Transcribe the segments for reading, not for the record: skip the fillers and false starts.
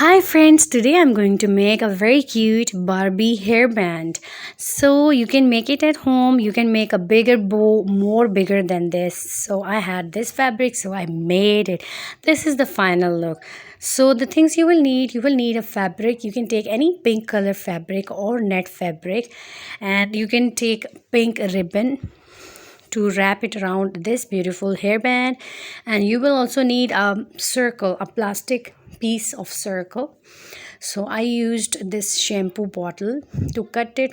Hi friends, today I'm going to make a very cute Barbie hairband. So you can make it at home, you can make a bigger bow, more bigger than this. So I had this fabric, so I made it. This is the final look. So the things you will need a fabric. You can take any pink color fabric or net fabric, and you can take pink ribbon to wrap it around this beautiful hairband. And you will also need a circle, a plastic piece of circle. So I used this shampoo bottle to cut it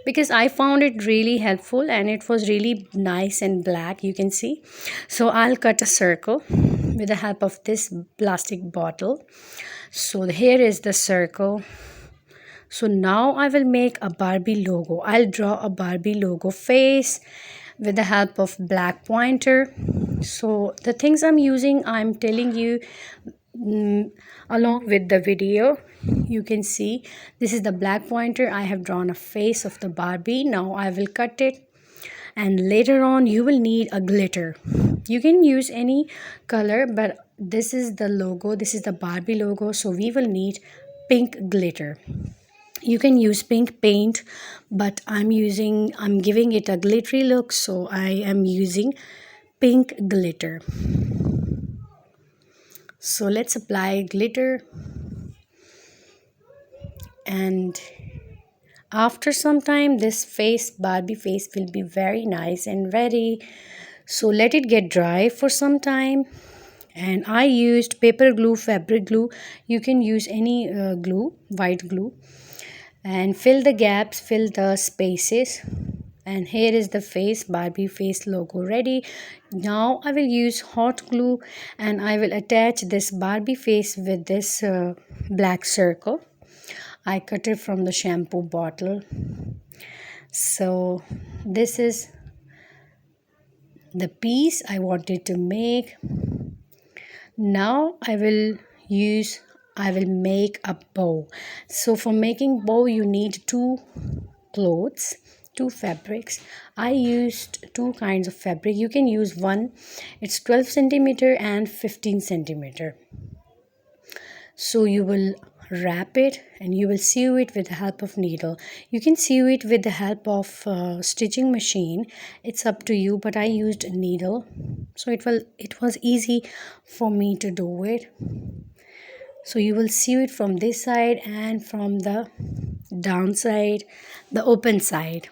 because I found it really helpful and it was really nice and black, you can see. So I'll cut a circle with the help of this plastic bottle. So here is the circle. So now I will make a Barbie logo. I'll draw a Barbie logo face with the help of black pointer. So the things I'm using, I'm telling you along with the video. You can see this is the black pointer. I have drawn a face of the Barbie. Now I will cut it, and later on you will need a glitter. You can use any color, but this is the logo, this is the Barbie logo, so we will need pink glitter. You can use pink paint, but I'm giving it a glittery look, so I am using pink glitter. So let's apply glitter, and after some time this Barbie face will be very nice and ready. So let it get dry for some time. And I used paper glue, fabric glue. You can use any glue, white glue, and fill the gaps, fill the spaces. And here is the Barbie face logo ready. Now I will use hot glue and I will attach this Barbie face with this black circle. I cut it from the shampoo bottle. So this is the piece I wanted to make. Now I will make a bow. So for making bow you need two fabrics. I used two kinds of fabric. You can use one, it's 12 centimeter and 15 centimeter. So you will wrap it and you will sew it with the help of needle. You can sew it with the help of stitching machine. It's up to you, but I used a needle, so it was easy for me to do it. So you will sew it from this side and from the downside, the open side.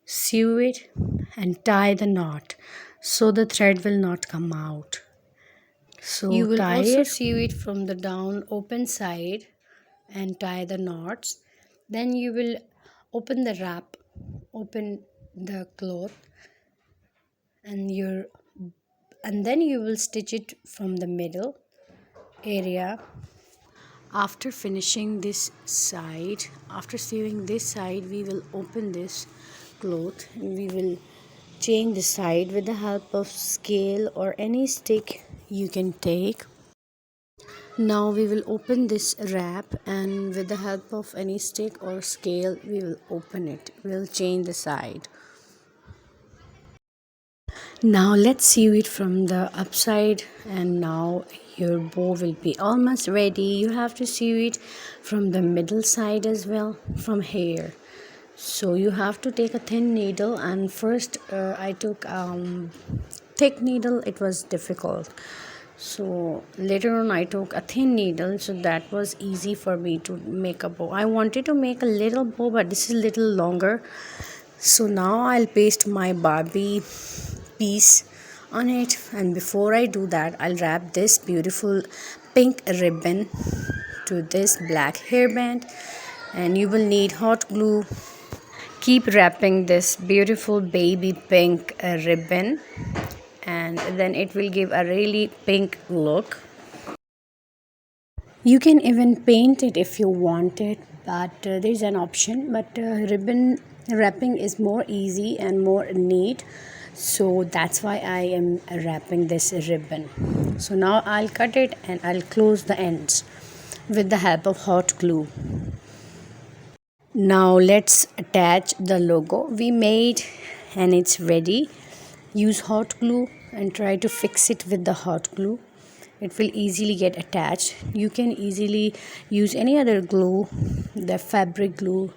Sew it and tie the knot so the thread will not come out. So you will also sew it from the open side and tie the knots. Then you will open the cloth, and then you will stitch it from the middle area. After finishing this side, after sewing this side, we will open this cloth and we will change the side with the help of scale or any stick you can take. Now we will open this wrap, and with the help of any stick or scale we will open it. We'll change the side. Now let's sew it from the upside, and now your bow will be almost ready. You have to sew it from the middle side as well, from here. So you have to take a thin needle, and first I took thick needle. It was difficult, so later on I took a thin needle, so that was easy for me to make a bow. I wanted to make a little bow, but this is a little longer. So now I'll paste my Barbie piece on it, and before I do that I'll wrap this beautiful pink ribbon to this black hairband, and you will need hot glue. Keep wrapping this beautiful baby pink ribbon, and then it will give a really pink look. You can even paint it if you want it, but there's an option, but ribbon wrapping is more easy and more neat, so that's why I am wrapping this ribbon. So now I'll cut it and I'll close the ends with the help of hot glue. Now let's attach the logo we made, and it's ready. Use hot glue and try to fix it with the hot glue. it will easily get attached. You can easily use any other glue, the fabric glue,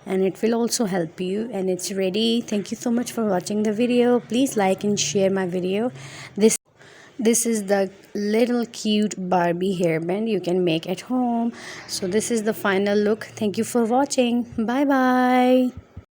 and it will also help you. And it's ready. Thank you so much for watching the video. Please like and share my video. This is the little cute Barbie hairband you can make at home. So this is the final look. Thank you for watching. Bye bye.